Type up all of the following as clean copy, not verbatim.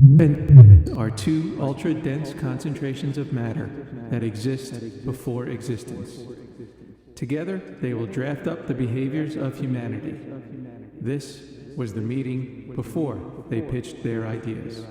And are two ultra-dense concentrations of matter that exist before existence. Together, they will draft up the behaviors of humanity. This was the meeting before they pitched their ideas.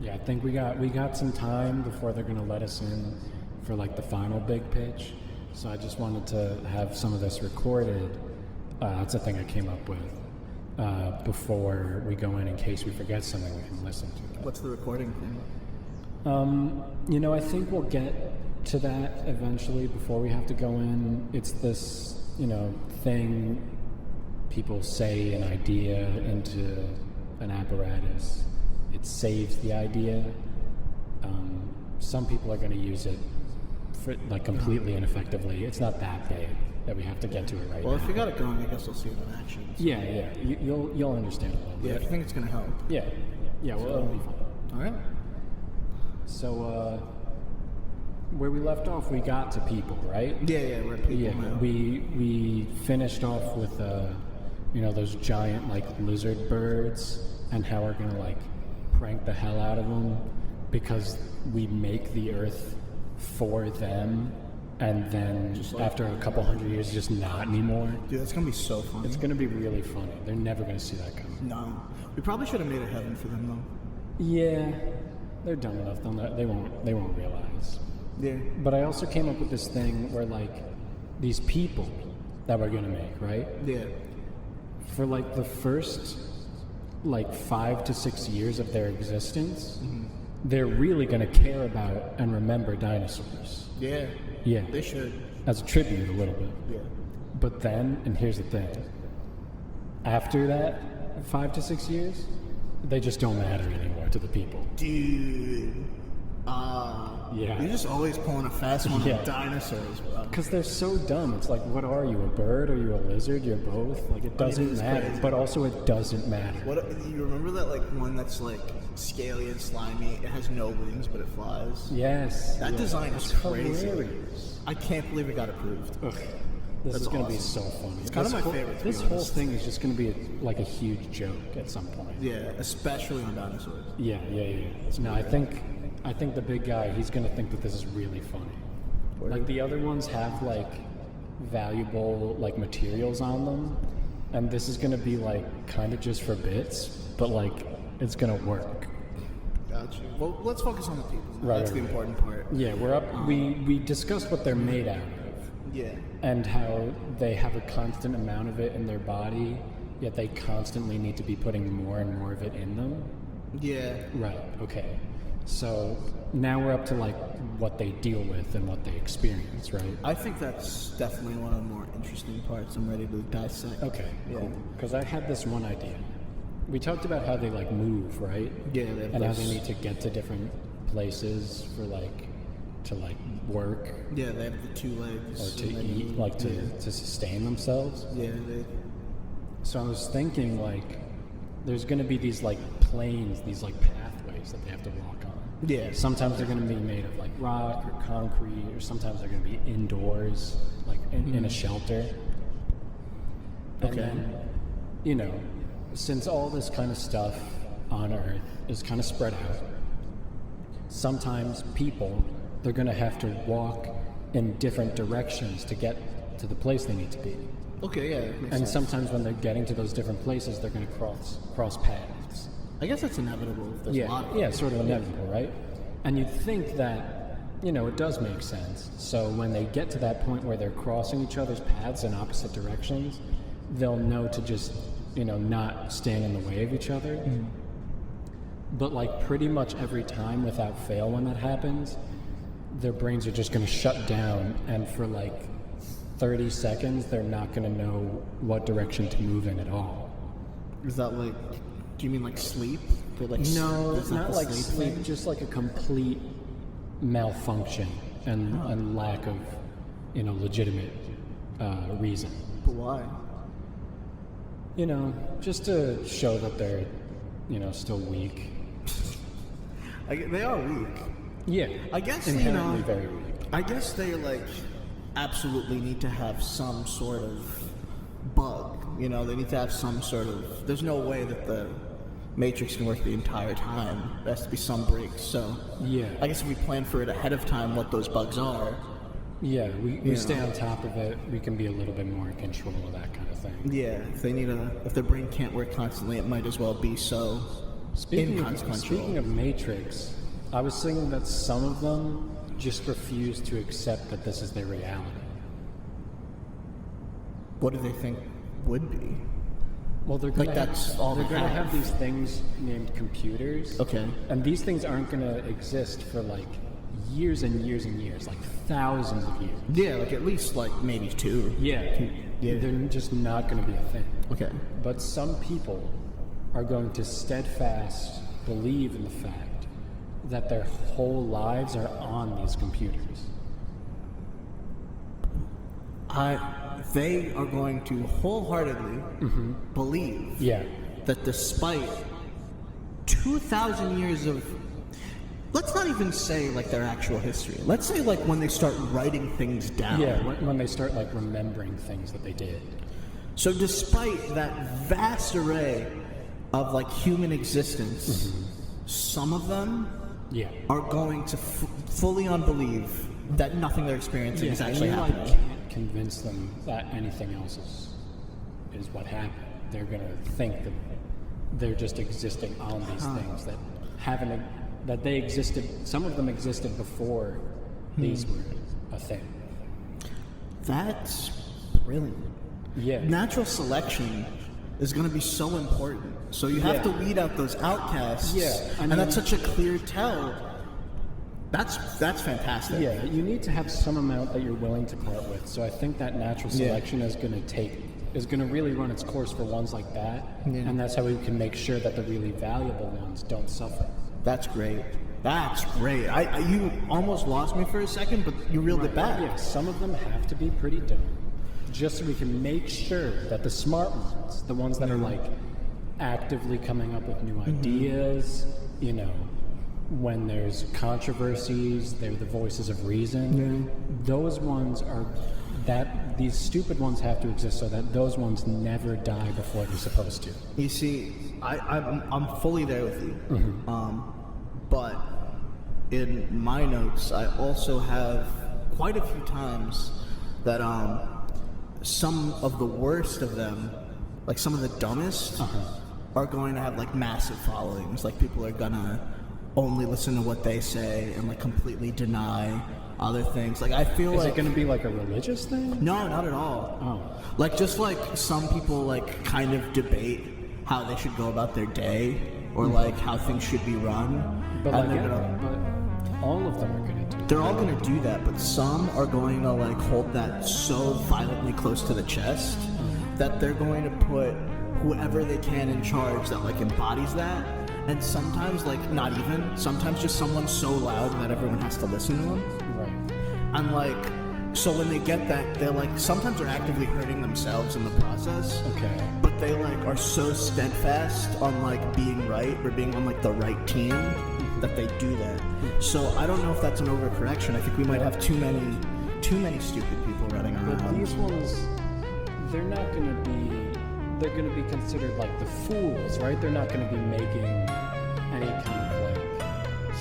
I think we got some time before they're gonna let us in for like the final big pitch. So I just wanted to have some of this recorded. That's a thing I came up with before we go in case we forget something we can listen to. What's the recording thing? I think we'll get to that eventually before we have to go in. It's this, thing people say an idea into an apparatus. It saves the idea. Some people are going to use it for, completely ineffectively. It's not that big that we have to get to it right now. Well, if you got it going, I guess we'll see it in action. So. Yeah. You'll understand a little bit. Yeah, if you think it's going to help. Yeah. Well, it'll be fun. All right. So, where we left off, we got to people, right? Yeah, we're at people now. We finished off with those giant lizard birds and how we're gonna prank the hell out of them because we make the earth for them, and then after a couple hundred years just not anymore. Dude, that's gonna be so funny. It's gonna be really funny. They're never gonna see that coming. No, we probably should have made a heaven for them though. Yeah, they're dumb enough. They won't realize. Yeah. But I also came up with this thing where these people that we're gonna make, right? Yeah. For the first 5 to 6 years of their existence, they're really going to care about and remember dinosaurs. Yeah. They should. As a tribute a little bit. Yeah. But then, and here's the thing, after that 5 to 6 years, they just don't matter anymore to the people. Dude. Yeah. You're just always pulling a fast one on dinosaurs, bro. Because they're so dumb. It's what are you, a bird? Are you a lizard? You're both? It doesn't matter. Crazy. But also it doesn't matter. What you remember that one that's scaly and slimy? It has no wings, but it flies. Yes. That design is crazy. Hilarious. I can't believe it got approved. Ugh. This is going to be so funny. It's kind of my favorite. This whole thing is just going to be a huge joke at some point. Yeah, especially on dinosaurs. Yeah. No, I think the big guy, he's going to think that this is really funny. The other ones have valuable materials on them, and this is going to be kind of just for bits, but it's going to work. Gotcha. Well, let's focus on the people. Right, That's the important part. Yeah, we're up. We discussed what they're made out of. Yeah. And how they have a constant amount of it in their body, yet they constantly need to be putting more and more of it in them. Yeah. Right. Okay. So now we're up to what they deal with and what they experience, right? I think that's definitely one of the more interesting parts. I'm ready to dissect. Okay, cool. Because I had this one idea. We talked about how they move, right? Yeah, and how they need to get to different places for to work. Yeah, they have the 2 legs. Or to eat, to sustain themselves. Yeah. So I was thinking there's going to be these planes, these pathways that they have to walk on. Yeah. Sometimes they're going to be made of rock or concrete, or sometimes they're going to be indoors, in a shelter. Okay. And then, since all this kind of stuff on Earth is kind of spread out, sometimes people, they're going to have to walk in different directions to get to the place they need to be. Okay, yeah. And sense. Sometimes when they're getting to those different places, they're going to cross paths. I guess that's inevitable. If there's a lot of yeah, sort of inevitable, right? And you'd think that, it does make sense. So when they get to that point where they're crossing each other's paths in opposite directions, they'll know to just, not stand in the way of each other. Mm-hmm. But pretty much every time without fail when that happens, their brains are just going to shut down, and for 30 seconds, they're not going to know what direction to move in at all. Is that do you mean sleep? No, not sleep, just a complete malfunction and lack of, legitimate reason. But why? Just to show that they're, still weak. They are weak. Yeah. I guess, inherently very weak. I guess they, absolutely need to have some sort of bug. They need to have some sort of... There's no way that the Matrix can work the entire time. There has to be some breaks, so... Yeah. I guess if we plan for it ahead of time, what those bugs are... Yeah, we stay on top of it. We can be a little bit more in control of that kind of thing. Yeah, if their brain can't work constantly, it might as well be so inconsequential. Speaking of Matrix, I was thinking that some of them just refuse to accept that this is their reality. What do they think would be? Well, they're gonna that's all they're they gonna have. have these things named computers. Okay. And these things aren't gonna exist for years and years and years, thousands of years. Yeah, at least maybe 2. Yeah. Yeah. They're just not gonna be a thing. Okay. But some people are going to steadfast believe in the fact that their whole lives are on these computers. They are going to wholeheartedly believe that despite 2,000 years of... Let's not even say their actual history. Let's say when they start writing things down. Yeah, when they start remembering things that they did. So despite that vast array of human existence, some of them are going to fully unbelieve that nothing they're experiencing is actually happening. Can't convince them that anything else is what happened. They're gonna think that they're just existing on these things that they existed. Some of them existed before these were a thing. That's brilliant. Yeah. Natural selection is going to be so important. So you have to weed out those outcasts. Yeah, and that's such a clear tell. That's fantastic. Yeah, you need to have some amount that you're willing to part with. So I think that natural selection is going to really run its course for ones like that. Yeah. And that's how we can make sure that the really valuable ones don't suffer. That's great. That's great. You almost lost me for a second, but you reeled it back. Yeah, some of them have to be pretty dumb. Just so we can make sure that the smart ones, the ones that are actively coming up with new ideas, when there's controversies, they're the voices of reason. Those ones are these stupid ones have to exist so that those ones never die before they're supposed to. You see, I'm fully there with you. But in my notes, I also have quite a few times that some of the worst of them, some of the dumbest, are going to have massive followings. People are gonna only listen to what they say and completely deny other things. I feel Is it going to be a religious thing? No, not at all. Oh. Just some people kind of debate how they should go about their day or how things should be run. But but all of them are going to do that. They're all going to do that, but some are going to hold that so violently close to the chest that they're going to put whoever they can in charge that embodies that. And sometimes not even, sometimes just someone so loud that everyone has to listen to them. Right. And so when they get that, they're sometimes they're actively hurting themselves in the process. Okay. But they are so steadfast on being right or being on the right team that they do that. So I don't know if that's an overcorrection. I think we might have too many stupid people running around. But these ones, they're not going to be. They're going to be considered the fools, right? They're not going to be making any kind of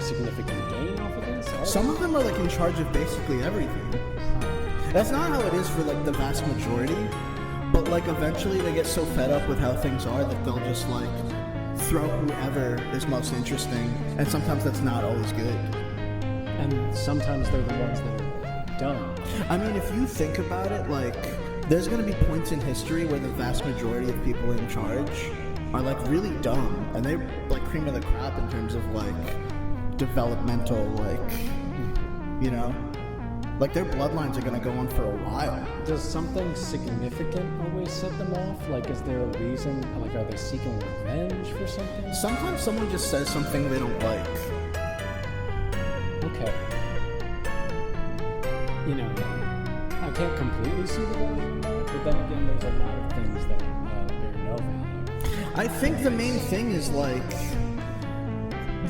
significant gain off of this. Some of them are in charge of basically everything. That's not how it is for the vast majority. But eventually they get so fed up with how things are that they'll just throw whoever is most interesting, and sometimes that's not always good. And sometimes they're the ones that are dumb. I mean, if you think about it, there's going to be points in history where the vast majority of people in charge are really dumb, and they're cream of the crop in terms of developmental their bloodlines are going to go on for a while. Does something significant always set them off? Is there a reason? Are they seeking revenge for something? Sometimes someone just says something they don't like. you know, I can't completely see the value in that, but then again, there's a lot of things that bear no value. I think the main thing is like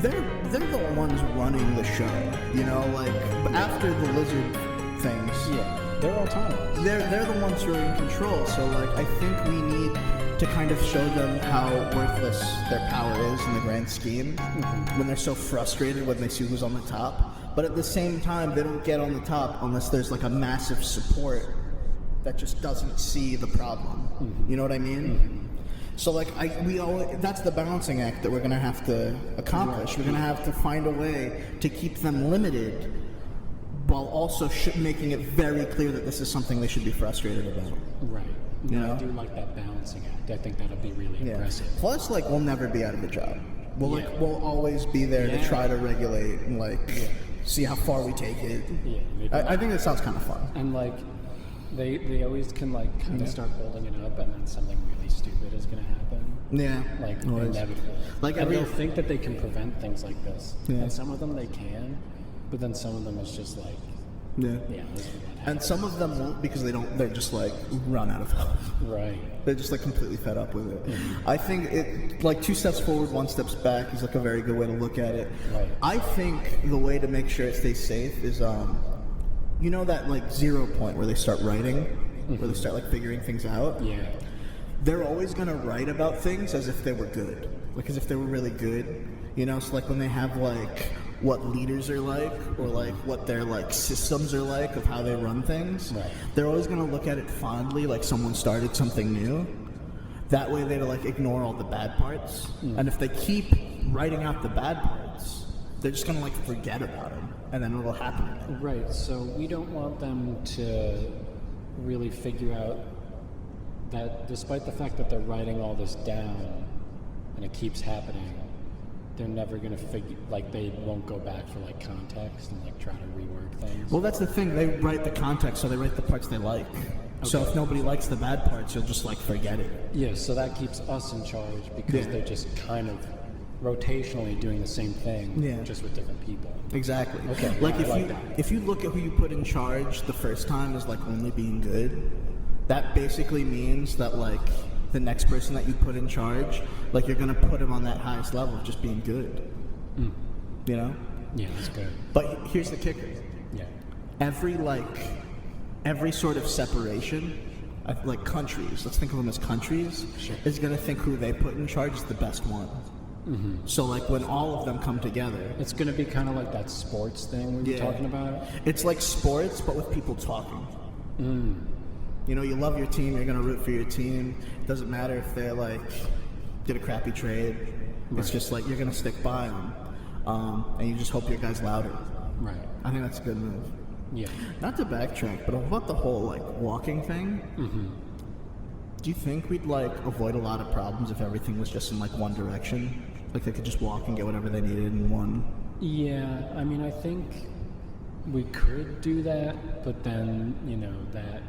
they're the ones running the show, you know, like after the lizard things. Yeah, they're autonomous. They're the ones who are in control. So like I think we need to kind of show them how worthless their power is in the grand scheme when they're so frustrated when they see who's on the top. But at the same time, they don't get on the top unless there's like a massive support that just doesn't see the problem. You know what I mean? So like that's the balancing act that we're gonna have to accomplish. We're gonna have to find a way to keep them limited, while also making it very clear that this is something they should be frustrated about. Right. You No, know? I do like that balancing act. I think that'll be really impressive. Plus, like, we'll never be out of a job. We'll always be there to try to regulate and see how far we take it. Yeah, maybe I think that sounds kind of fun. And like, they always can like kind of start building it up, and then something really stupid is going to happen. Yeah, Like always. inevitable. Like and they'll think that they can prevent things like this, and some of them they can, but then some of them it's just like, yeah. this is what And happens. some of them won't because they're just like run out of help. Right. They're just like completely fed up with it. I think it like 2 steps forward, 1 steps back is like a very good way to look at it. Right. I think the way to make sure it stays safe is you know that like 0 point where they start writing, where they start like figuring things out. Yeah. They're always gonna write about things as if they were good, like as if they were really good. You know, so like when they have like what leaders are like, or like what their like systems are like of how they run things, Right. they're always gonna look at it fondly, like someone started something new. That way they like ignore all the bad parts, and if they keep writing out the bad parts, they're just gonna like forget about them, and then it'll happen again. Right. So we don't want them to really figure out that despite the fact that they're writing all this down and it keeps happening, they're never going to figure, like they won't go back for like context and like try to rework things. Well, that's the thing. They write the context, so they write the parts they like. So if nobody likes the bad parts, you'll just like forget it. Yeah, so that keeps us in charge because they're just kind of rotationally doing the same thing, just with different people. Exactly. Okay, Like yeah, I like that. if you look at who you put in charge the first time as like only being good, that basically means that like the next person that you put in charge, like you're gonna put him on that highest level of just being good. You know? Yeah, that's good. But here's the kicker. Yeah. Every sort of separation, like countries, let's think of them as countries, is gonna think who they put in charge is the best one. So like when all of them come together, It's going to be kind of like that sports thing we were talking about. it's like sports but with people talking. You know, you love your team, you're gonna root for your team. It doesn't matter if they're like did a crappy trade. It's just like you're gonna stick by them, and you just hope your guy's louder. Right. I think that's a good move. Yeah. Not to backtrack, but about the whole like walking thing. Do you think we'd like avoid a lot of problems if everything was just in like one direction? Like they could just walk and get whatever they needed in one. Yeah, I mean, I think we could do that, but then, that,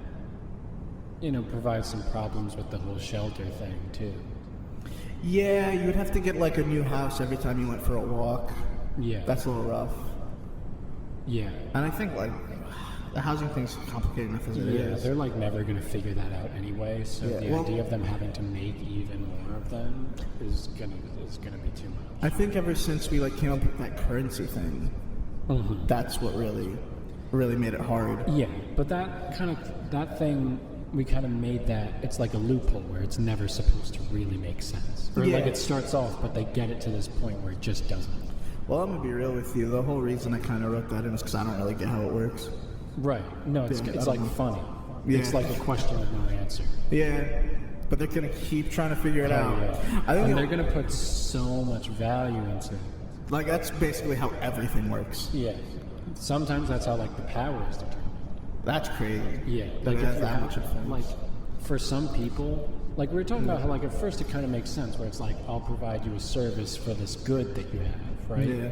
provides some problems with the whole shelter thing, too. Yeah, you would have to get like a new house every time you went for a walk. Yeah. That's a little rough. Yeah. And I think like the housing thing's complicated enough as it is. Yeah, they're like never going to figure that out anyway, so Yeah, the well- idea of them having to make even more of them is gonna be too much. I think ever since we like came up with that currency thing, that's what really made it hard. Yeah, but that thing, we kind of made that, it's like a loophole where it's never supposed to really make sense. Or like Yeah. it starts off, but they get it to this point where it just doesn't. Well, I'm gonna be real with you. The whole reason I kind of wrote that in is because I don't really get how it works. Right. No, it's Yeah, I it's don't like know. funny. Yeah. It's like a question with no answer. Yeah, but they're gonna keep trying to figure it out. Yeah. I think And they're going to put so much value into it. like that's basically how everything works. Yeah. Sometimes that's how, like, the power is determined. That's crazy. Yeah. That Like, it has if that much influence. like, for some people, like, we were talking about how, like, at first it kind of makes sense, where it's like, I'll provide you a service for this good that you have, right? Yeah.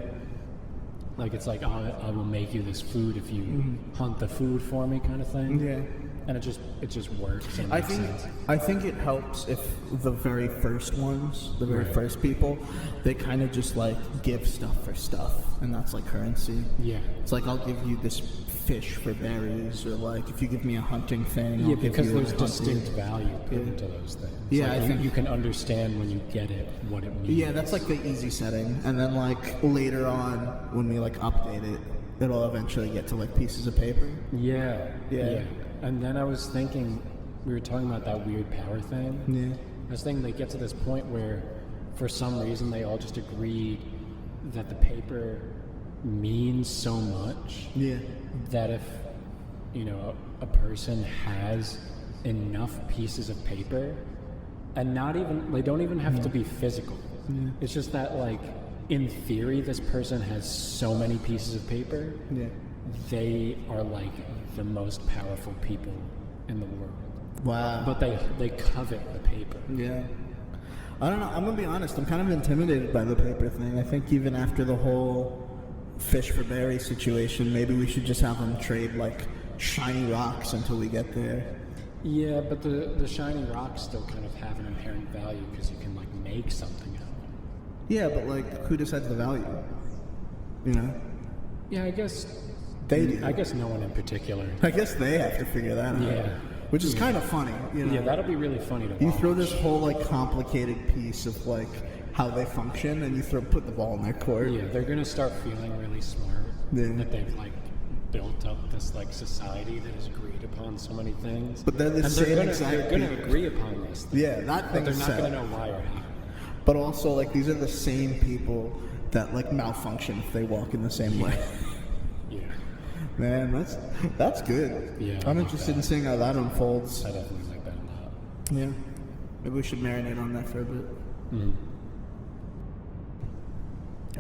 Like, it's like, I will make you this food if you hunt the food for me kind of thing. Yeah. and it just works. And I makes think sense. I think it helps if the very first ones, the very Right. first people, they kind of just like give stuff for stuff, and that's like currency. Yeah. It's like I'll give you this fish for berries, or like if you give me a hunting thing. I'll Yeah, give because you there's a hunting- distinct value put into those things. Yeah, Like, I think- you can understand when you get it what it means. Yeah, that's like the easy setting, and then like later on when we like update it, it'll eventually get to like pieces of paper. Yeah, Yeah. yeah. And then I was thinking, we were talking about that weird power thing. Yeah. I was thinking they get to this point where, for some reason, they all just agreed that the paper means so much Yeah. that if, a person has enough pieces of paper, and they don't even have to be physical. Yeah. It's just that, like, in theory, this person has so many pieces of paper, Yeah. they are like the most powerful people in the world. Wow. But they covet the paper. Yeah. I don't know. I'm gonna be honest. I'm kind of intimidated by the paper thing. I think even after the whole fish for berry situation, maybe we should just have them trade like shiny rocks until we get there. Yeah, but the shiny rocks still kind of have an inherent value because you can like make something out of them. Yeah, but like, who decides the value? You know, Yeah, I guess they do. I guess no one in particular. I guess they have to figure that out. Yeah. Which is kind of funny. You know. Yeah, that'll be really funny to watch. You throw this whole like complicated piece of like how they function, and you put the ball in their court. Yeah, they're gonna start feeling really smart Yeah. that they've like built up this like society that has agreed upon so many things. But they're the and same they're exact gonna people. agree upon this. Thing, Yeah, that but thing they're is not set. gonna know why or how. But also, like, these are the same people that like malfunction if they walk in the same way. Yeah, Man, that's good. Yeah, I I'm like interested in that. seeing how that unfolds. I definitely like that a lot. Yeah, maybe we should marinate on that for a bit.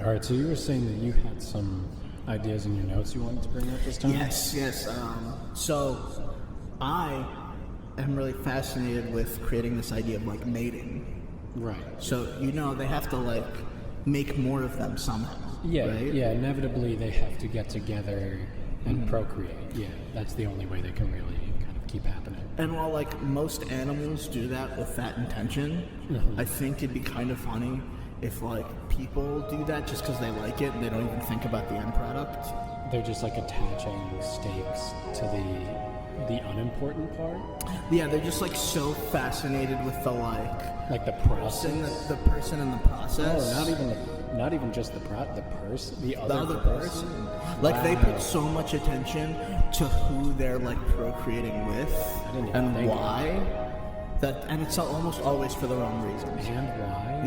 All right, so you were saying that you had some ideas in your notes you wanted to bring up this time? Yes. So I am really fascinated with creating this idea of like mating. Right. So they have to like make more of them somehow. Yeah, right? yeah. Inevitably, they have to get together and procreate. Yeah, that's the only way they can really kind of keep happening. And while like most animals do that with that intention, I think it'd be kind of funny if like people do that just because they like it and they don't even think about the end product. They're just like attaching stakes to the unimportant part, Yeah, they're just like so fascinated with the like the process. the person in the process. Oh, not even just the person, the the other other person. person. Like they Wow. put so much attention to who they're like procreating with I didn't even and think of why. And it's almost always for the wrong reasons. And why?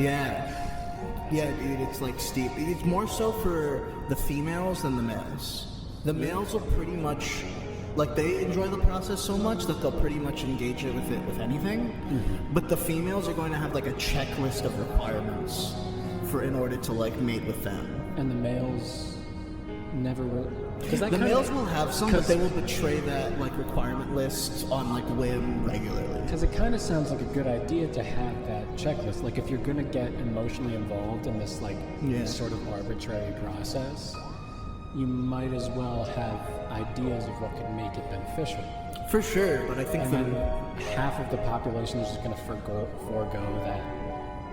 Yeah, dude, it's like steep. It's more so for the females than the males. The males will pretty much, like, they enjoy the process so much that they'll pretty much engage it with anything. But the females are going to have like a checklist of requirements in order to like mate with them. And the males never will. Because The males will have some, but they will betray that like requirement list on like whim regularly. Because it kind of sounds like a good idea to have that checklist. Like if you're going to get emotionally involved in this like sort of arbitrary process, you might as well have ideas of what could make it beneficial. For sure, but I think And then half of the population is just going to forego that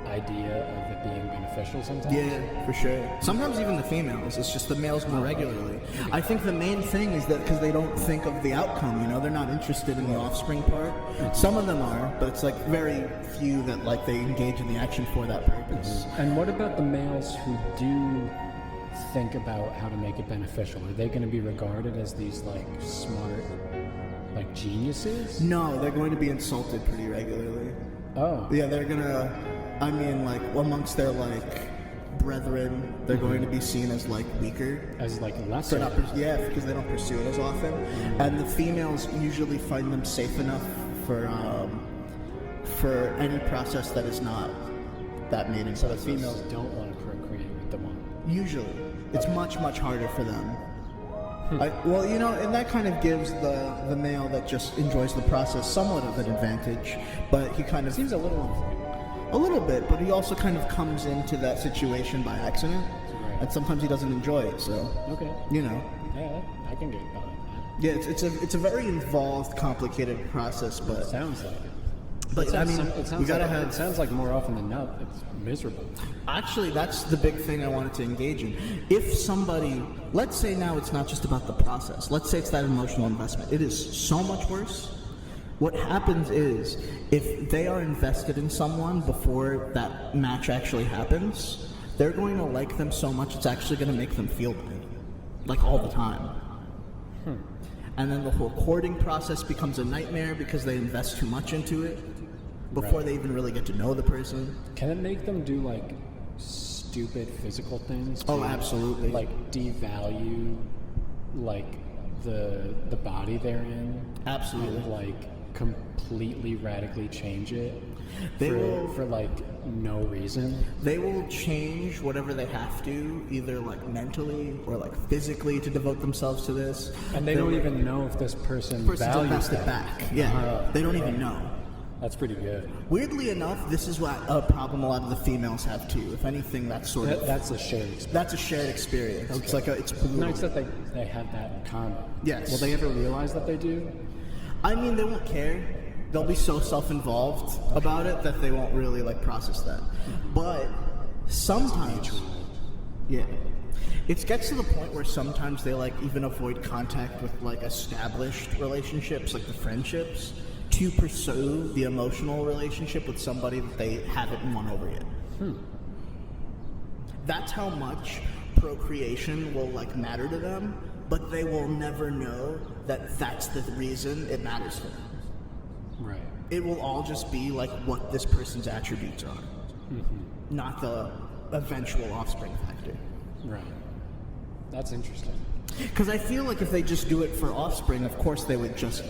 idea of it being beneficial sometimes. yeah, for sure. Sometimes even the females. It's just the males more regularly. I think the main thing is that because they don't think of the outcome. They're not interested in the offspring part. Some of them are, but it's like very few that like they engage in the action for that purpose. And what about the males who do think about how to make it beneficial? Are they going to be regarded as these like smart, like geniuses? No, they're going to be insulted pretty regularly. Oh. Yeah, they're gonna. I mean, like amongst their like brethren, they're going to be seen as like weaker. As like lesser. Because they don't pursue it as often. And the females usually find them safe enough for any process that is not that mating So the process. females don't want to procreate with the one. Usually, it's much harder for them. And that kind of gives the male that just enjoys the process somewhat of an advantage, but he kind of Seems a little unfair. a little bit, but he also kind of comes into that situation by accident, Right. and sometimes he doesn't enjoy it. So Okay. you know, Yeah, I can get behind that. Yeah, it's a very involved, complicated process, but Sounds like it. but I mean, we gotta have. It sounds like more often than not, it's miserable. Actually, that's the big thing I wanted to engage in. If somebody, let's say now it's not just about the process. Let's say it's that emotional investment. It is so much worse. What happens is, if they are invested in someone before that match actually happens, they're going to like them so much it's actually going to make them feel bad, like all the time. And then the whole courting process becomes a nightmare because they invest too much into it before Right. they even really get to know the person. Can it make them do like stupid physical things? Oh, to, absolutely. Like devalue, like the body they're in. Absolutely. And like completely radically change it. They for, will- for like no reason. They will change whatever they have to, either like mentally or like physically, to devote themselves to this. And they don't even know if this person person's values invested that. back. Yeah, they don't even know. That's pretty good. Weirdly enough, this is what a problem a lot of the females have too. If anything, that's sort of That's a shared experience. that's a shared experience. It's like it's brutal. Nice that they have that in common. Yes. Will they ever realize that they do? I mean, they won't care. They'll be so self-involved about it that they won't really like process that. But sometimes, yeah, it gets to the point where sometimes they like even avoid contact with like established relationships, like the friendships, to pursue the emotional relationship with somebody that they haven't won over yet. That's how much procreation will like matter to them, but they will never know that that's the reason it matters to them. Right. It will all just be like what this person's attributes are, not the eventual offspring factor. Right. That's interesting. Because I feel like if they just do it for offspring, of course they would just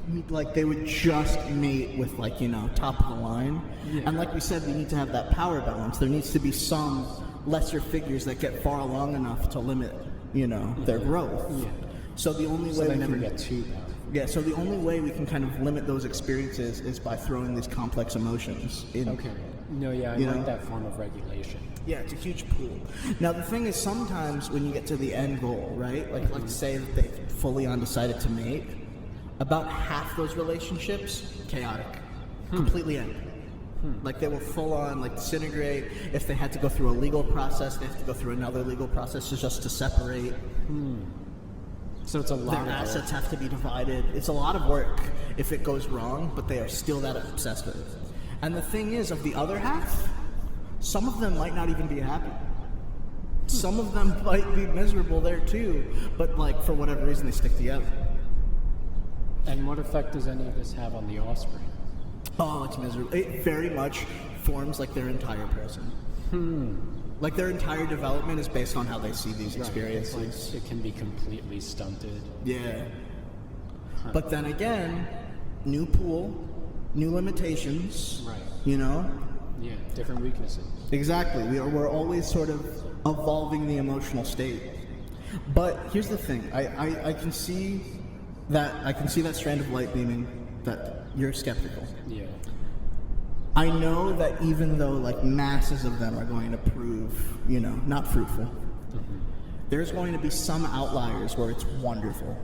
mate with like, you know, top of the line. Yeah. And like we said, we need to have that power balance. There needs to be some lesser figures that get far along enough to limit, you know, their growth. Yeah. So the only So way they we never can, get too bad. yeah. So the only way we can kind of limit those experiences is by throwing these complex emotions in. Okay. No, yeah, I You like know? that form of regulation. Yeah, it's a huge pool. Now the thing is, sometimes when you get to the end goal, right? Like let's say that they've fully undecided to mate, about half those relationships chaotic, completely end. Like they will full on like disintegrate. If they had to go through a legal process, they have to go through another legal process just to separate. So it's a Their lot of assets have to be divided. It's a lot of work if it goes wrong, but they are still that obsessed with it. And the thing is, of the other half, some of them might not even be happy. Some of them might be miserable there too, but like for whatever reason they stick together. And what effect does any of this have on the offspring? Oh, it's miserable. It very much forms like their entire person. Like their entire development is based on how they see these experiences. It's like it can be completely stunted. Yeah. But then again, new pool, new limitations. Right. You know? Yeah, different weaknesses. Exactly. We're always sort of evolving the emotional state. But here's the thing. I can see that strand of light beaming that you're skeptical. Yeah. I know that even though like masses of them are going to prove, you know, not fruitful, there's going to be some outliers where it's wonderful.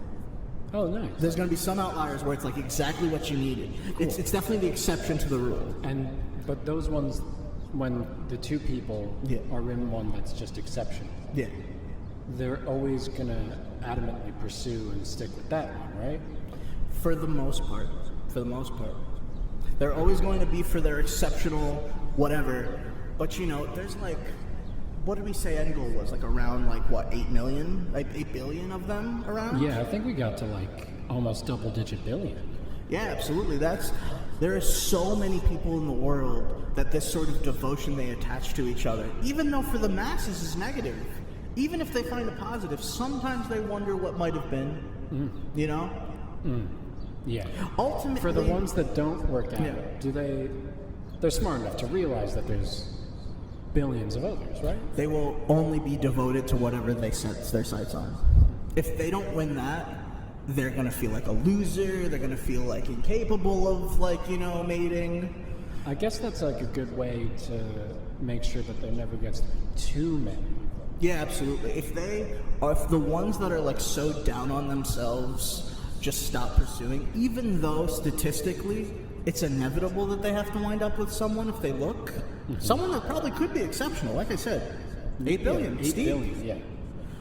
Oh, nice. There's going to be some outliers where it's like exactly what you needed. It's definitely the exception to the rule. But those ones, when the two people Yeah. are in one that's just exceptional, Yeah. they're always gonna adamantly pursue and stick with that one, right? For the most part. They're always going to be for their exceptional whatever. But you know, there's like, what did we say end goal was? Like around like what, 8 million? Like 8 billion of them around? Yeah, I think we got to like almost double-digit billion. Yeah, absolutely. There are so many people in the world that this sort of devotion they attach to each other, even though for the masses is negative. Even if they find a positive, sometimes they wonder what might have been. You know? Yeah. Ultimately, For the ones that don't work out, Yeah. they're smart enough to realize that there's billions of others, right? they will only be devoted to whatever they set their sights on. If they don't win that, they're gonna feel like a loser. They're gonna feel like incapable of, like, you know, mating. I guess that's like a good way to make sure that there never gets to be too many. Yeah, absolutely. If the ones that are like so down on themselves just stop pursuing, even though statistically it's inevitable that they have to wind up with someone if they look, someone that probably could be exceptional. Like I said, 8 billion. Yeah, 8 Steve. billion, yeah.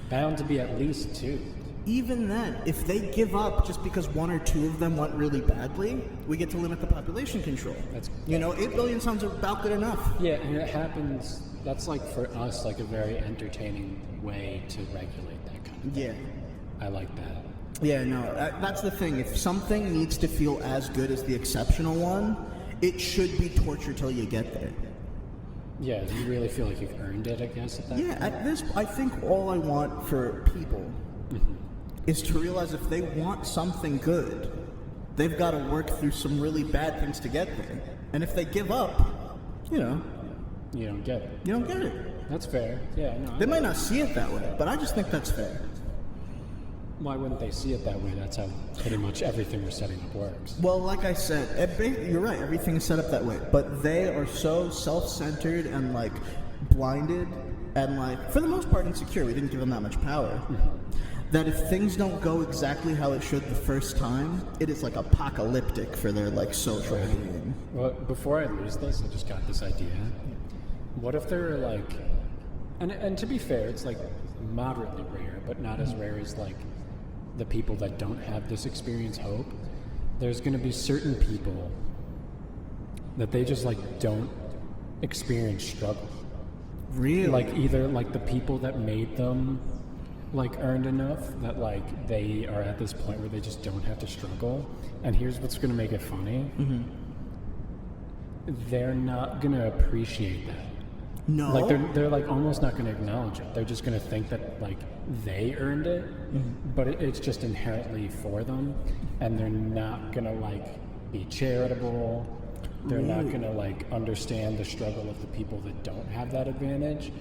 Bound to be at least 2. Even then, if they give up just because 1 or 2 of them went really badly, we get to limit the population control. 8 billion sounds about good enough. Yeah, and it happens. That's like for us, like a very entertaining way to regulate that kind of thing. Yeah. I like that. Yeah, no, that's the thing. If something needs to feel as good as the exceptional one, it should be torture till you get there. Yeah, you really feel like you've earned it, I guess, at that point? At this, I think all I want for people is to realize if they want something good, they've got to work through some really bad things to get there. And if they give up, you don't get it. You don't get it. That's fair. Yeah, no. They might not see it that way, but I just think that's fair. Why wouldn't they see it that way? That's how pretty much everything we're setting up works. Well, like I said, you're right. Everything is set up that way. But they are so self-centered and, like, blinded and, like, for the most part insecure. We didn't give them that much power. That if things don't go exactly how it should the first time, it is, like, apocalyptic for their, like, social being. Well, before I lose this, I just got this idea. What if they're, like... And to be fair, it's, like, moderately rare, but not as rare as, like... the people that don't have this experience hope. There's going to be certain people that they just like don't experience struggle. Really? Like either like the people that made them like earned enough that like they are at this point where they just don't have to struggle. And here's what's going to make it funny. They're not going to appreciate that. No. Like they're like almost not going to acknowledge it. They're just going to think that like they earned it, but it's just inherently for them, and they're not going to like be charitable. They're not going to like understand the struggle of the people that don't have that advantage.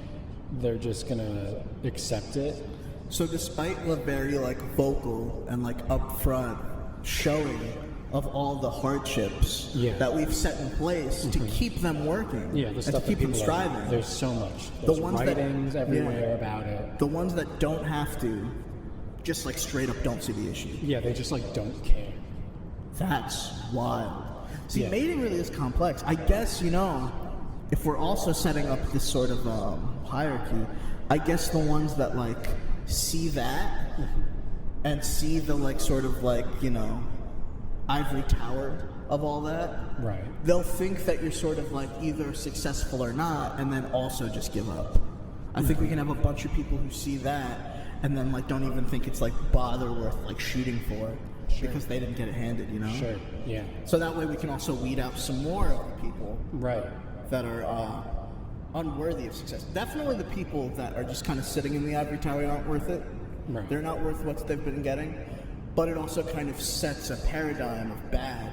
They're just going to accept it. So despite the very like vocal and like upfront showing of all the hardships that we've set in place to keep them working, the stuff and to keep them striving. There's so much. There's writings everywhere about it. The ones that don't have to, just like straight up don't see the issue. Yeah, they just like don't care. That's wild. See, mating really is complex. I guess, if we're also setting up this sort of hierarchy, I guess the ones that like see that and see the like sort of like, ivory tower of all that, right? They'll think that you're sort of like either successful or not, and then also just give up. I think we can have a bunch of people who see that and then like don't even think it's like bother worth like shooting for because they didn't get it handed, Sure, yeah. So that way we can also weed out some more of the people, right, that are unworthy of success. Definitely the people that are just kind of sitting in the ivory tower aren't worth it. Right. They're not worth what they've been getting. But it also kind of sets a paradigm of bad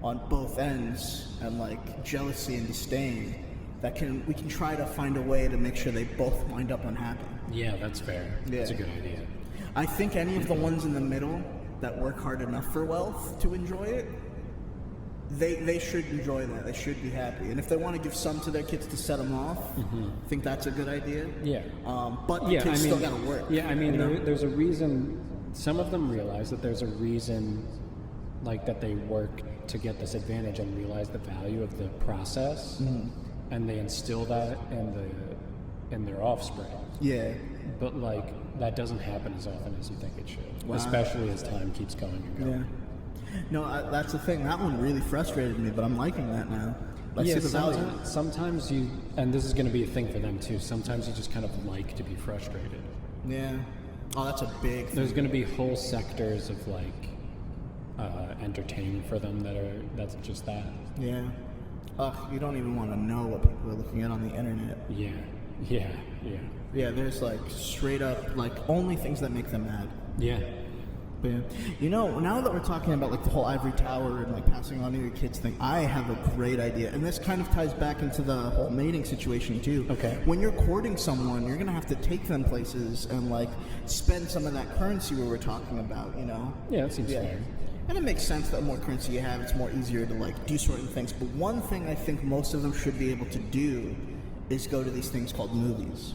on both ends, and like jealousy and disdain that we can try to find a way to make sure they both wind up unhappy. Yeah, that's fair. Yeah. That's a good idea. I think any of the ones in the middle that work hard enough for wealth to enjoy it, they should enjoy that. They should be happy. And if they want to give some to their kids to set them off, I think that's a good idea. Yeah. But the kids still got to work. Yeah, I mean, there's a reason. Some of them realize that there's a reason, like that they work to get this advantage and realize the value of the process, and they instill that in their offspring. Yeah. But like that doesn't happen as often as you think it should, especially as time keeps going and going. Yeah. No, that's the thing. That one really frustrated me, but I'm liking that now. Sometimes you, and this is going to be a thing for them too. Sometimes you just kind of like to be frustrated. Yeah. Oh, that's a big thing. There's going to be whole sectors of like entertainment for them that's just that. Yeah. You don't even want to know what people are looking at on the internet. Yeah, there's like straight up like only things that make them mad. Yeah. But now that we're talking about like the whole ivory tower and like passing on to your kids thing, I have a great idea, and this kind of ties back into the whole mating situation too. Okay. When you're courting someone, you're gonna have to take them places and like spend some of that currency we were talking about. Yeah, that seems fair. And it makes sense that the more currency you have, it's more easier to like do certain things. But one thing I think most of them should be able to do is go to these things called movies.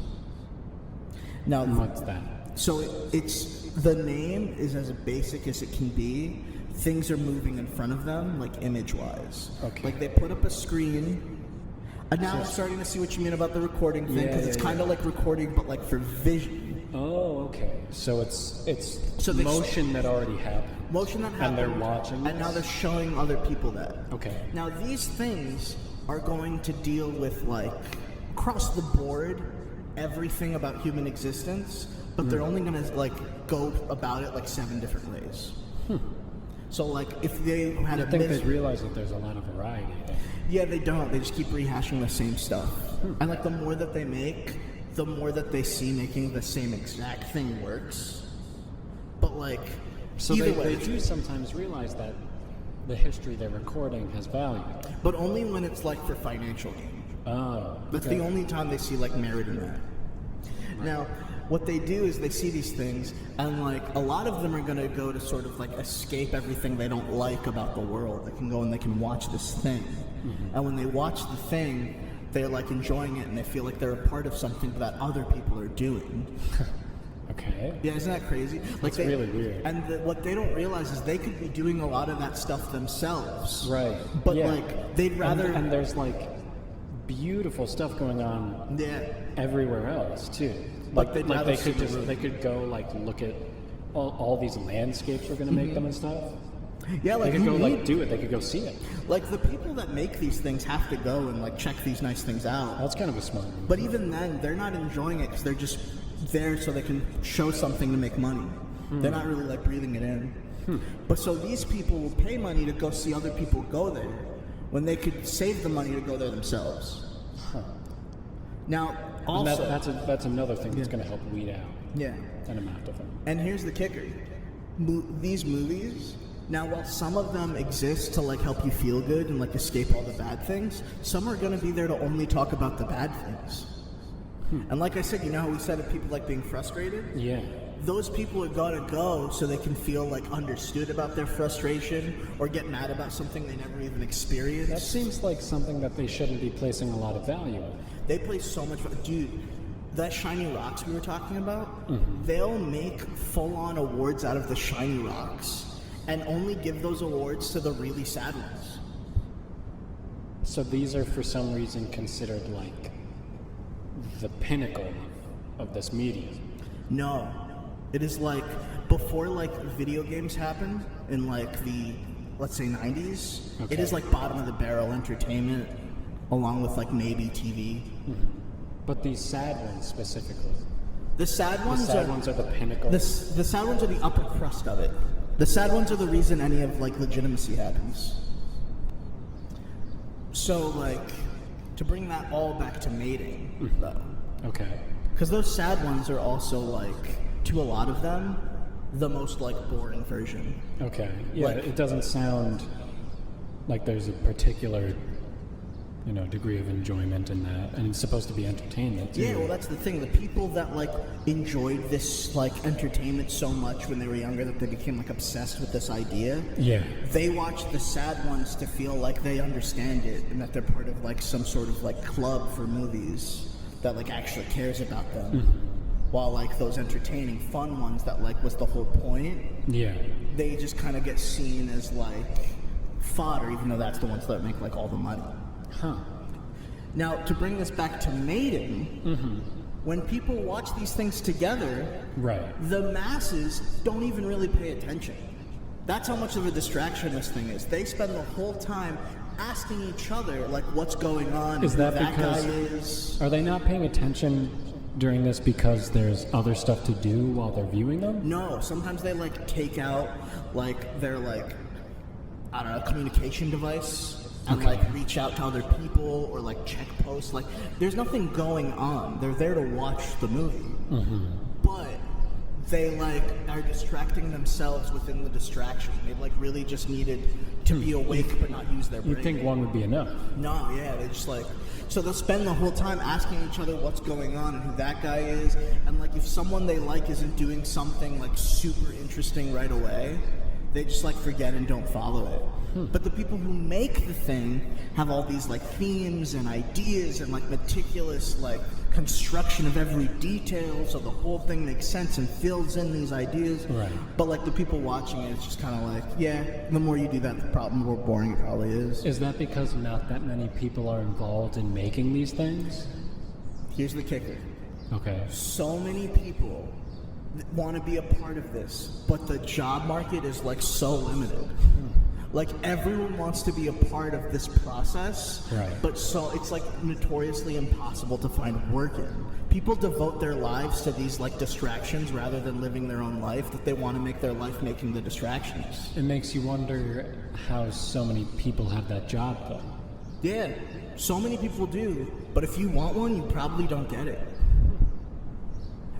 Now, What's that? so it's the name is as basic as it can be. Things are moving in front of them, like image-wise. Okay. Like they put up a screen. And now I'm starting to see what you mean about the recording thing, because it's kind of like recording, but like for vision. Oh, okay. So it's So they- motion that already happened. Motion that happened. And they're watching And now this? they're showing other people that. Okay. Now these things are going to deal with like across the board everything about human existence, but they're only going to like go about it like 7 different ways. So like if they had I a think they realize that there's a lot of variety there. yeah, they don't. They just keep rehashing the same stuff. And like the more that they make, the more that they see making the same exact thing works. But like So either they way, do sometimes realize that the history they're recording has value. but only when it's like for financial gain. Oh. That's okay. the only time they see like merit in that. Now, what they do is they see these things, and like a lot of them are going to go to sort of like escape everything they don't like about the world. They can go and they can watch this thing, and when they watch the thing, they're like enjoying it, and they feel like they're a part of something that other people are doing. Okay. Yeah, isn't that crazy? Like That's really weird. And what they don't realize is they could be doing a lot of that stuff themselves. Right. But yeah. like they'd rather. And there's like beautiful stuff going on Yeah. everywhere else too. But they'd rather they see could the- they could go like look at all these landscapes we're gonna make them and stuff. Yeah, like They could you go need- like do it. They could go see it. Like the people that make these things have to go and like check these nice things out. That's kind of a smart move. But even then, they're not enjoying it because they're just there so they can show something to make money. They're not really like breathing it in. But so these people will pay money to go see other people go there when they could save the money to go there themselves. Now, And also, that's another thing that's going to help weed out yeah. an amount of them. And here's the kicker: these movies. Now, while some of them exist to like help you feel good and like escape all the bad things, some are going to be there to only talk about the bad things. And like I said, you know how we said that people like being frustrated? Yeah. Those people are going to go so they can feel like understood about their frustration or get mad about something they never even experienced. That seems like something that they shouldn't be placing a lot of value on. They place so much. Dude, that shiny rocks we were talking about, they'll make full-on awards out of the shiny rocks and only give those awards to the really sad ones. So these are for some reason considered like the pinnacle of this medium. No. It is like before like video games happened in like the, let's say 90s, Okay. it is like bottom of the barrel entertainment along with like maybe TV. But these sad ones specifically. The sad ones The sad are ones are the pinnacle. the sad ones are the upper crust of it. The sad ones are the reason any of like legitimacy happens. So like to bring that all back to mating though. Okay. Because those sad ones are also like, to a lot of them, the most like boring version. Okay. Yeah, Like- it doesn't sound like there's a particular, degree of enjoyment in that, and it's supposed to be entertainment too. Yeah, well, that's the thing. The people that like enjoyed this like entertainment so much when they were younger that they became like obsessed with this idea. Yeah. They watch the sad ones to feel like they understand it and that they're part of like some sort of like club for movies that like actually cares about them. While like those entertaining, fun ones that like was the whole point, Yeah. they just kind of get seen as like fodder, even though that's the ones that make like all the money. Huh. Now, to bring this back to mating, when people watch these things together, Right. the masses don't even really pay attention. That's how much of a distraction this thing is. They spend the whole time asking each other, like, what's going on, Is who that that because- guy is. Are they not paying attention during this because there's other stuff to do while they're viewing them? No, sometimes they, like, take out, like, their, like, I don't know, communication device and, Okay. like, reach out to other people or, like, check posts. Like, there's nothing going on. They're there to watch the movie. But they, like, are distracting themselves within the distraction. They, like, really just needed to be awake but not use their brain. You'd think one would be enough. No, yeah, they just like, so they'll spend the whole time asking each other what's going on and who that guy is, and like if someone they like isn't doing something like super interesting right away, they just like forget and don't follow it. But the people who make the thing have all these like themes and ideas and like meticulous like construction of every detail, so the whole thing makes sense and fills in these ideas. Right. But like the people watching it, it's just kind of like, yeah, the more you do that, the more boring it probably is. Is that because not that many people are involved in making these things? Here's the kicker. Okay. So many people want to be a part of this, but the job market is like so limited. Like everyone wants to be a part of this process, right. But so it's like notoriously impossible to find work in. People devote their lives to these like distractions rather than living their own life, that they want to make their life making the distractions. It makes you wonder how so many people have that job though. Yeah, so many people do, but if you want one, you probably don't get it.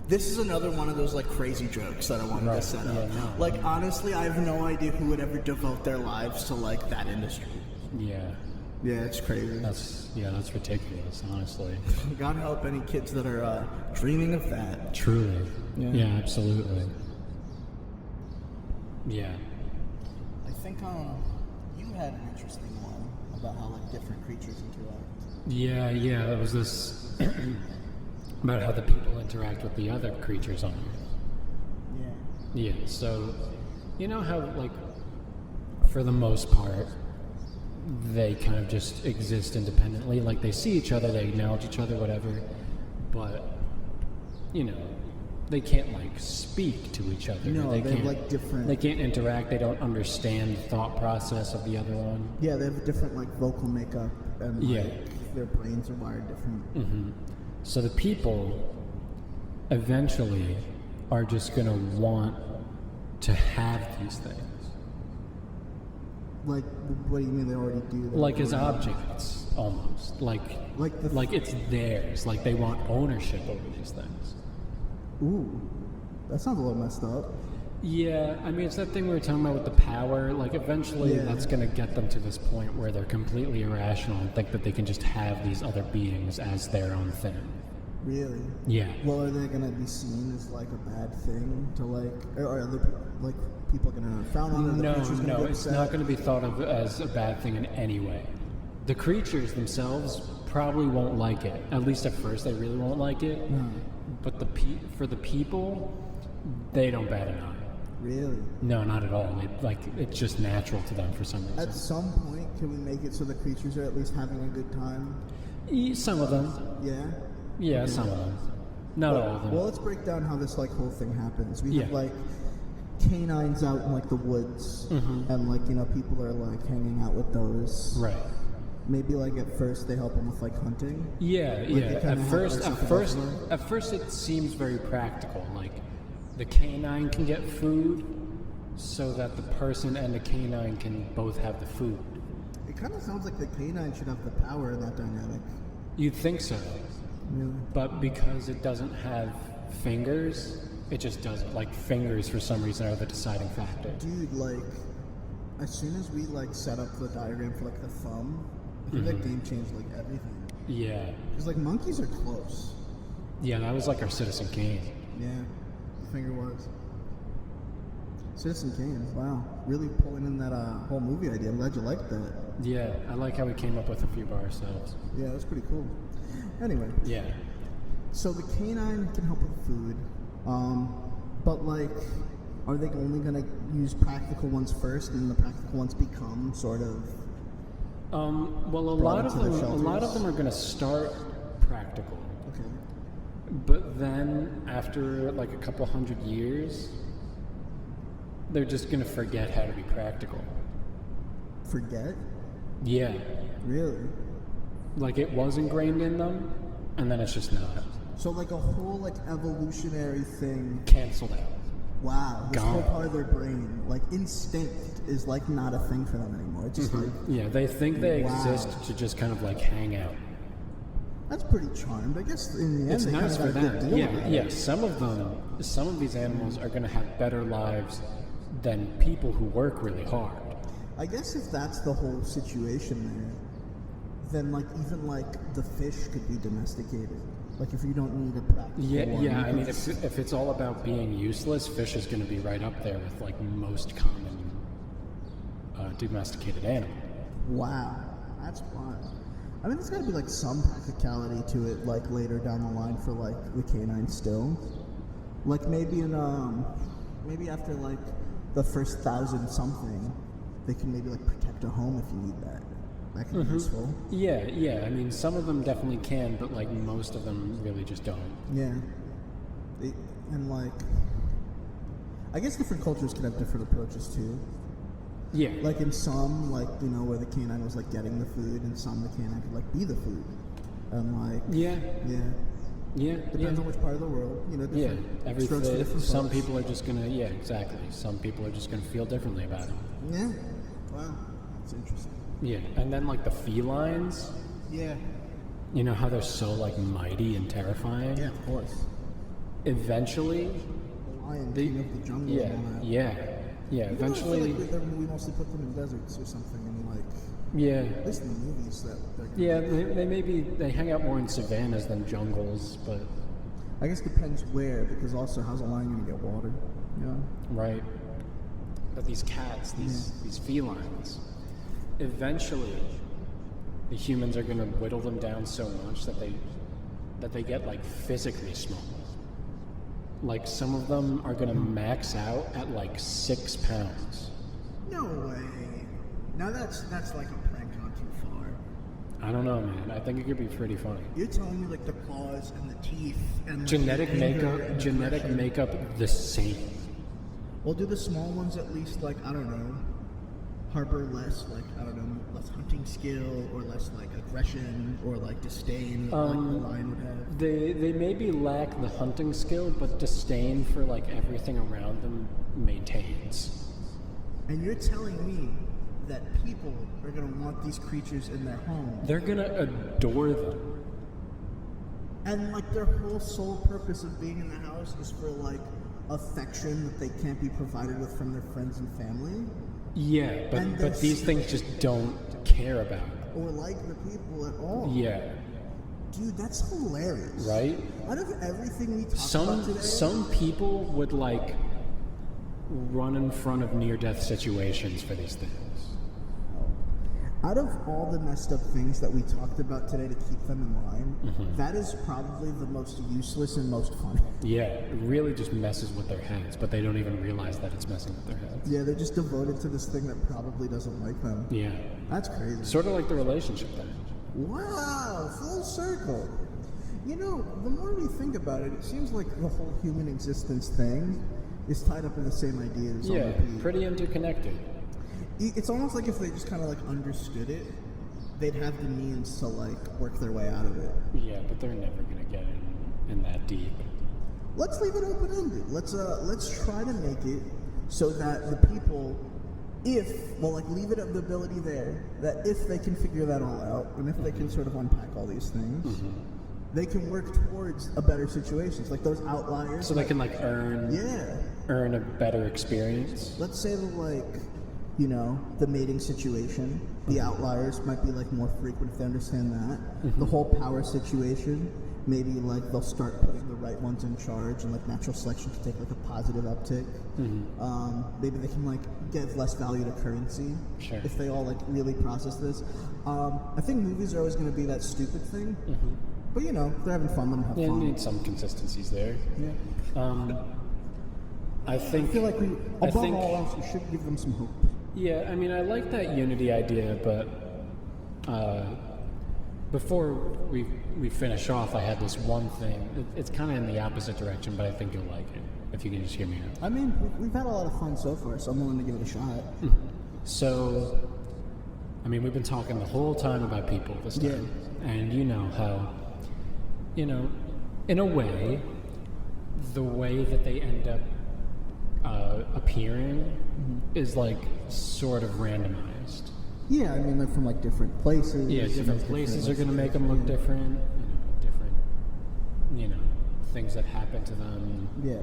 This is another one of those like crazy jokes that I wanted to set up. Yeah, no, like honestly, I have no idea who would ever devote their lives to like that industry. Yeah. Yeah, it's crazy. That's ridiculous, honestly. God help any kids that are dreaming of that. Truly. Yeah. Yeah, absolutely. Yeah. I think you had an interesting one about how like different creatures interact. Yeah, there was this about how the people interact with the other creatures on Earth. Yeah. Yeah, so you know how like for the most part they kind of just exist independently, like they see each other, they acknowledge each other, whatever, but you know, they can't like speak to each other. No, they they're can't, like different. They can't interact, they don't understand the thought process of the other one. Yeah, they have a different like vocal makeup and Yeah. like their brains are wired different. Mm-hmm. So the people eventually are just going to want to have these things. Like, what do you mean they already do that? Like as objects, almost. Like it's theirs. Like they want ownership over these things. Ooh, that sounds a little messed up. Yeah, I mean, it's that thing we were talking about with the power. Like eventually that's going to get them to this point where they're completely irrational and think that they can just have these other beings as their own thing. Really? Yeah. Well, are they going to be seen as like a bad thing to like, or are other like people going to frown on it? No, it's not going to be thought of as a bad thing in any way. The creatures themselves probably won't like it. At least at first, they really won't like it. But for the people, they don't bat an eye. Really? No, not at all. It's just natural to them for some reason. At some point, can we make it so the creatures are at least having a good time? Some of them. Yeah? Yeah, some of them. Not all of them. Well, let's break down how this like whole thing happens. We have Yeah. like canines out in like the woods, and like people are like hanging out with those. Right. Maybe like at first they help them with like hunting. Yeah. they kinda At have first, their self-development. at first, it seems very practical. Like the canine can get food, so that the person and the canine can both have the food. It kind of sounds like the canine should have the power in that dynamic. You'd think so, Really? but because it doesn't have fingers, it just doesn't. Like fingers, for some reason, are the deciding factor. Dude, like, as soon as we like set up the diagram for like the thumb, I think that game changed like everything. Yeah. Because like monkeys are close. Yeah, that was like our Citizen Kane. Yeah, the finger was. Citizen Kane, wow. Really pulling in that whole movie idea. I'm glad you liked that. Yeah, I like how we came up with a few by ourselves. Yeah, that's pretty cool. Anyway, Yeah. so the canine can help with food, but like, are they only going to use practical ones first, and the practical ones become sort of? Well, a Brought lot of into the them shelters? are going to start practical, Okay. but then after like a couple hundred years, they're just going to forget how to be practical. Forget? Yeah, Really? like it was ingrained in them, and then it's just not. So like a whole like evolutionary thing. Canceled out. Wow, this Gone. whole part of their brain, like instinct, is like not a thing for them anymore. It's just like Yeah, they think they Wow. exist to just kind of like hang out. that's pretty charmed. I guess in the end, It's they nice kind for of got a good them. deal Yeah, with it. yeah. Some of these animals are going to have better lives than people who work really hard. I guess if that's the whole situation there, then like even like the fish could be domesticated. Like if you don't need a practical one, Yeah. you I can mean, just- if it's all about being useless, fish is going to be right up there with like most common domesticated animal. wow, that's wild. I mean, there's got to be like some practicality to it, like later down the line for like the canine still. Like maybe maybe after like the first 1,000 something, they can maybe like protect a home if you need that. That can be useful. Yeah. I mean, some of them definitely can, but like most of them really just don't. Yeah. And like, I guess different cultures can have different approaches too. Yeah. Like in some, like, you know, where the canine was like getting the food, and some the canine could like be the food. And like, Yeah. Depends on which part of the world, you know. Different strokes for different some folks. people are just gonna, exactly. Some people are just gonna feel differently about it. Yeah. Wow. That's interesting. Yeah, and then like the felines, Yeah. you know how they're so like mighty and terrifying? Yeah, of course. Eventually, The lion, king of the jungle. yeah, And all that. yeah, Even though eventually, I feel like we mostly put them in deserts or something, and like, yeah. at least in the movies that they're gonna Yeah, they hang out more in savannas than jungles, but I guess depends where, because also how's a lion gonna get water? Yeah. right. But these cats, these felines, eventually, the humans are gonna whittle them down so much that they get like physically small. Like some of them are gonna max out at like 6 pounds. No way. Now that's like a prank gone too far. I don't know, man. I think it could be pretty funny. You're telling me like the claws and the teeth and like, Genetic the anger makeup, and genetic aggression. makeup, the same. Well, do the small ones at least like, I don't know, harbor less like, I don't know, less hunting skill or less like aggression or like disdain like the lion would have? They maybe lack the hunting skill, but disdain for like everything around them maintains. And you're telling me that people are gonna want these creatures in their home, They're gonna adore them. and like their whole sole purpose of being in the house is for like affection that they can't be provided with from their friends and family, Yeah, And but this- these things just don't care about it. or like the people at all. Yeah, Dude, that's hilarious. right? Out of everything we talked about today, Some people would like run in front of near-death situations for these things. out of all the messed up things that we talked about today to keep them in line, Mm-hmm. that is probably the most useless and most funny. Yeah, it really just messes with their heads, but they don't even realize that it's messing with their heads. Yeah, they're just devoted to this thing that probably doesn't like them. Yeah, That's crazy. sort of like the relationship thing. Wow, full circle. You know, the more we think about it, it seems like the whole human existence thing is tied up in the same ideas. on Yeah, repeat. pretty interconnected. It's almost like if they just kind of like understood it, they'd have the means to like work their way out of it. Yeah, but they're never gonna get in that deep. Let's leave it open-ended. Let's try to make it so that the people, leave it up the ability there, that if they can figure that all out, and if they can sort of unpack all these things, they can work towards a better situation. Like those outliers. So they can like earn a better experience. Let's say that like, you know, the mating situation, the outliers might be like more frequent if they understand that. The whole power situation, maybe like they'll start putting the right ones in charge, and like natural selection can take like a positive uptick. Maybe they can like give less value to currency Sure. if they all like really process this. I think movies are always going to be that stupid thing, but you know, they're having fun, let them have Yeah, you fun. need some consistencies there. Yeah. I think. I feel like we, I above think- all else, we should give them some hope. Yeah, I mean, I like that unity idea, but before we finish off, I had this one thing. It's kind of in the opposite direction, but I think you'll like it if you can just hear me out. I mean, we've had a lot of fun so far, so I'm willing to give it a shot. So, I mean, we've been talking the whole time about people this time, and you know how, you know, in a way, the way that they end up appearing is like sort of randomized. Yeah, I mean, they're from like different places. Yeah, different places are going to make them look different. You know, things that happen to them Yeah.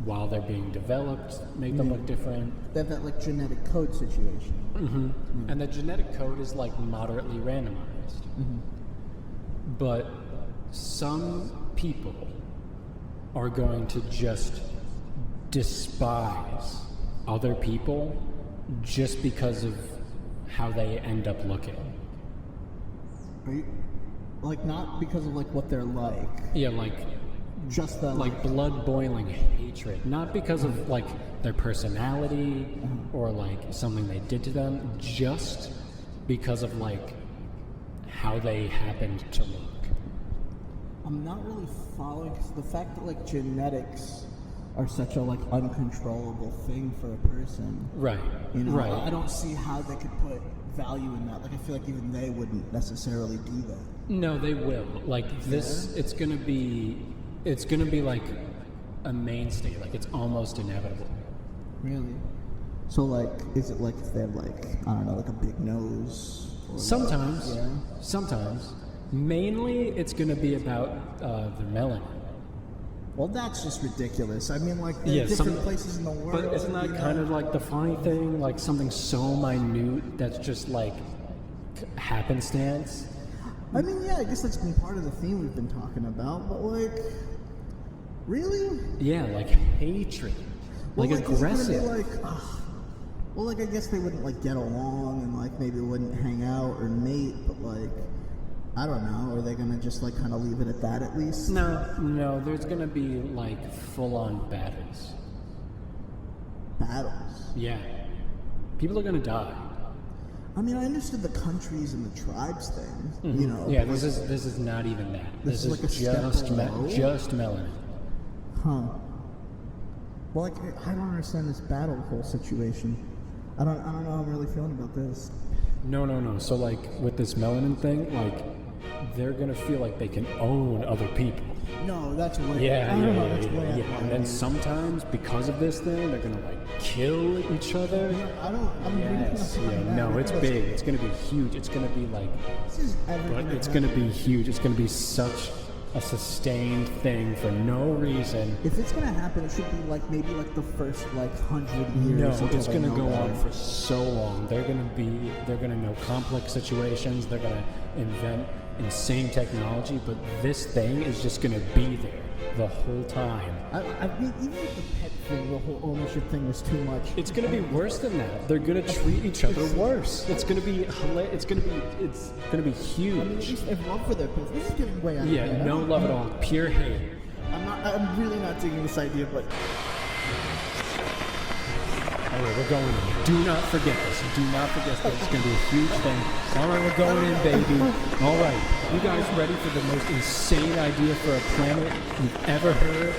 while they're being developed make them look different. They have that like genetic code situation. And the genetic code is like moderately randomized. But some people are going to just despise other people just because of how they end up looking. Are you, like, not because of like what they're like, Yeah, like just that blood boiling hatred, not because of like their personality or like something they did to them, just because of like how they happened to look. I'm not really following 'cause the fact that like genetics are such a like uncontrollable thing for a person. Right. You know, Right. I don't see how they could put value in that. Like I feel like even they wouldn't necessarily do that. No, they will. Like this, it's gonna be like a mainstay. Like it's almost inevitable. Really? So like, is it like if they have like, I don't know, like a big nose? Or Sometimes. Like, yeah. Sometimes. Mainly, it's gonna be about their melanin. Well, that's just ridiculous. I mean, like, there are different places in the world. But isn't that kind of like the funny thing? Like something so minute that's just like happenstance. I mean, yeah, I guess that's been part of the theme we've been talking about, but like, really? Yeah, like hatred, Well, like aggressive. Is it gonna be like, well, like I guess they wouldn't like get along and like maybe wouldn't hang out or mate, but like, I don't know. Are they gonna just like kind of leave it at that at least? No, there's gonna be like full-on battles. Battles. Yeah, people are gonna die. I mean, I understood the countries and the tribes thing. You know. Yeah, like, this is not even that. This is like a step below? just melanin. Huh. Well, like, I don't understand this battle whole situation. I don't know how I'm really feeling about this. No. So like with this melanin thing, like they're gonna feel like they can own other people. No, that's way. Yeah. And And then sometimes because of this thing, they're gonna like kill each other. I'm Yes. Yeah. No, it's big. It's gonna be huge. It's gonna be like, This is ever but gonna it's happen. gonna be huge. It's gonna be such a sustained thing for no reason. If it's gonna happen, it should be like maybe like the first like 100 years. No, until it's they going to know go better. on for so long. They're going to know complex situations. They're going to invent insane technology, but this thing is just going to be there the whole time. I mean, even with the pet thing, the whole ownership thing was too much. It's going to be worse than that. They're going to treat each other worse. It's going to be it's going to be I mean, at huge. least they have love for their pets. This is getting way out of Yeah, hand. no love at all. Pure hate. I'm really not digging this idea, but All right, we're going in. Do not forget this. Do not forget this. It's going to be a huge thing. All right, we're going in, baby. All right. You guys ready for the most insane idea for a planet you've ever heard?